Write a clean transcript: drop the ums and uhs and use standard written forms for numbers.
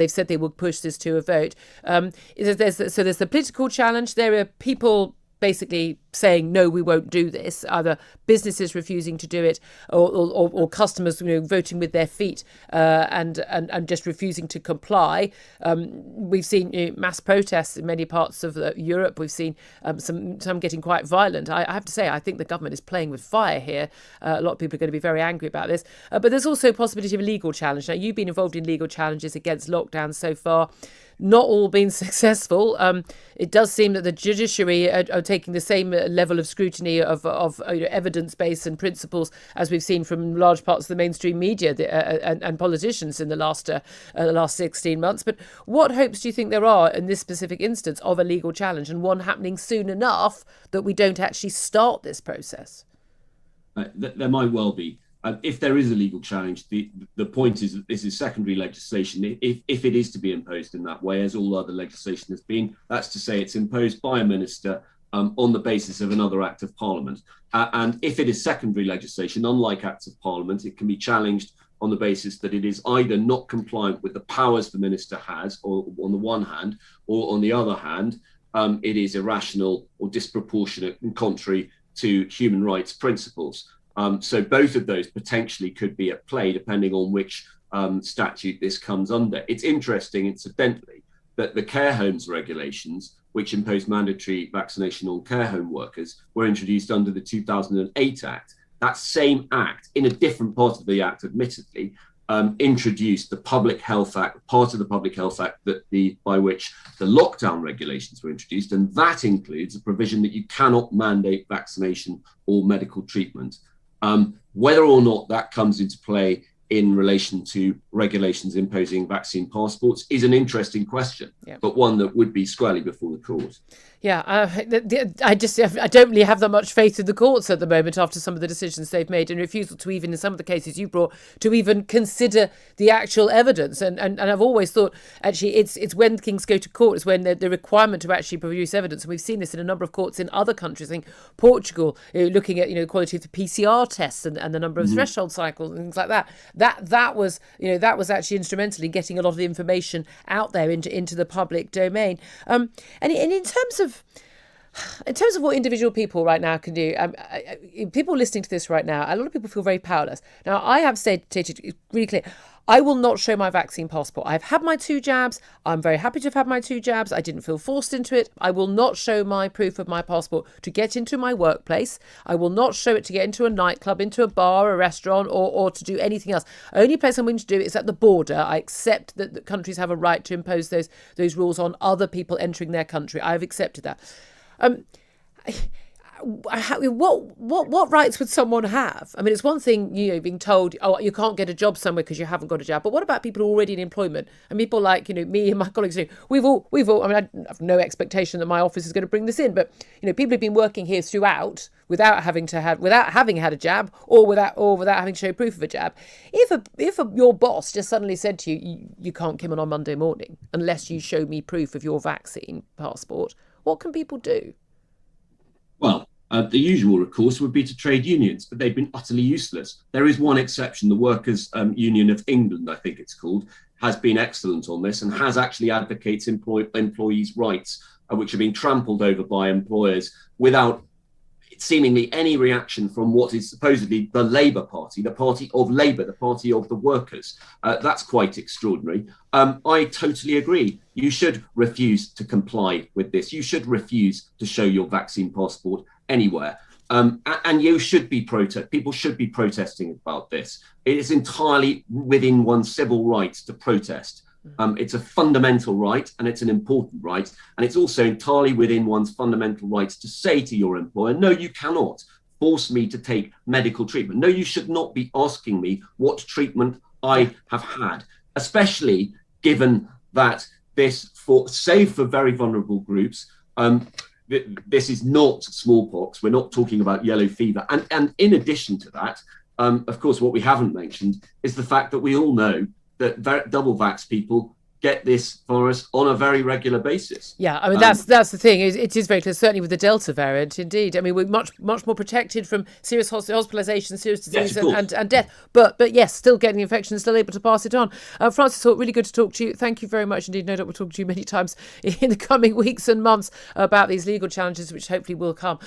They've said they will push this to a vote. There's the political challenge. There are people basically saying, no, we won't do this, either businesses refusing to do it or customers voting with their feet and just refusing to comply. We've seen mass protests in many parts of Europe. We've seen some getting quite violent. I have to say, I think the government is playing with fire here. A lot of people are going to be very angry about this. But there's also a possibility of a legal challenge. Now, you've been involved in legal challenges against lockdown so far. Not all been successful. It does seem that the judiciary are taking the same level of scrutiny of evidence base and principles as we've seen from large parts of the mainstream media and politicians in the last 16 months. But what hopes do you think there are in this specific instance of a legal challenge, and one happening soon enough that we don't actually start this process? There might well be. If there is a legal challenge, the point is that this is secondary legislation. If it is to be imposed in that way, as all other legislation has been, that's to say it's imposed by a minister on the basis of another act of parliament. And if it is secondary legislation, unlike acts of parliament, it can be challenged on the basis that it is either not compliant with the powers the minister has, or on the one hand, or on the other hand, it is irrational or disproportionate and contrary to human rights principles. So both of those potentially could be at play, depending on which statute this comes under. It's interesting, incidentally, that the care homes regulations, which impose mandatory vaccination on care home workers, were introduced under the 2008 Act. That same act, in a different part of the Act, admittedly, introduced the Public Health Act, part of the Public Health Act by which the lockdown regulations were introduced, and that includes a provision that you cannot mandate vaccination or medical treatment. Whether or not that comes into play in relation to regulations imposing vaccine passports is an interesting question, but one that would be squarely before the court. Yeah, I don't really have that much faith in the courts at the moment after some of the decisions they've made, and refusal to even, in some of the cases you brought, to even consider the actual evidence. And I've always thought, actually, it's when things go to court, it's when the requirement to actually produce evidence. And we've seen this in a number of courts in other countries. I think Portugal, looking at the quality of the PCR tests and the number of threshold cycles and things like that. That was actually instrumental in getting a lot of the information out there into the public domain. And in terms of what individual people right now can do, people listening to this right now, a lot of people feel very powerless. Now, I have said really clear, I will not show my vaccine passport. I've had my 2 jabs. I'm very happy to have had my 2 jabs. I didn't feel forced into it. I will not show my proof of my passport to get into my workplace. I will not show it to get into a nightclub, into a bar, a restaurant, or to do anything else. Only place I'm willing to do it is at the border. I accept that the countries have a right to impose those rules on other people entering their country. I've accepted that. What rights would someone have? I mean, it's one thing, being told, oh, you can't get a job somewhere because you haven't got a job. But what about people already in employment? And people like, me and my colleagues, we've all, I mean, I have no expectation that my office is going to bring this in, but, people have been working here throughout without having had a jab or without having to show proof of a jab. If your boss just suddenly said to you, you can't come in on Monday morning unless you show me proof of your vaccine passport, what can people do? Well, the usual recourse would be to trade unions, but they've been utterly useless. There is one exception. The Workers' Union of England, I think it's called, has been excellent on this and has actually advocates employees' rights, which are being trampled over by employers without seemingly any reaction from what is supposedly the Labour Party, the party of Labour, the party of the workers. That's quite extraordinary. I totally agree. You should refuse to comply with this. You should refuse to show your vaccine passport anywhere. And you should be people should be protesting about this. It is entirely within one's civil rights to protest. It's a fundamental right, and it's an important right. And it's also entirely within one's fundamental rights to say to your employer, no, you cannot force me to take medical treatment. No, you should not be asking me what treatment I have had, especially given that this, save for very vulnerable groups, this is not smallpox. We're not talking about yellow fever. And in addition to that, of course, what we haven't mentioned is the fact that we all know that double vax people Yeah. get this virus on a very regular basis. Yeah, I mean that's the thing. It is very clear, certainly with the Delta variant. Indeed, I mean we're much more protected from serious hospitalisation, serious disease, and death. But yes, still getting the infection, still able to pass it on. Francis, really good to talk to you. Thank you very much indeed. No doubt we'll talk to you many times in the coming weeks and months about these legal challenges, which hopefully will come.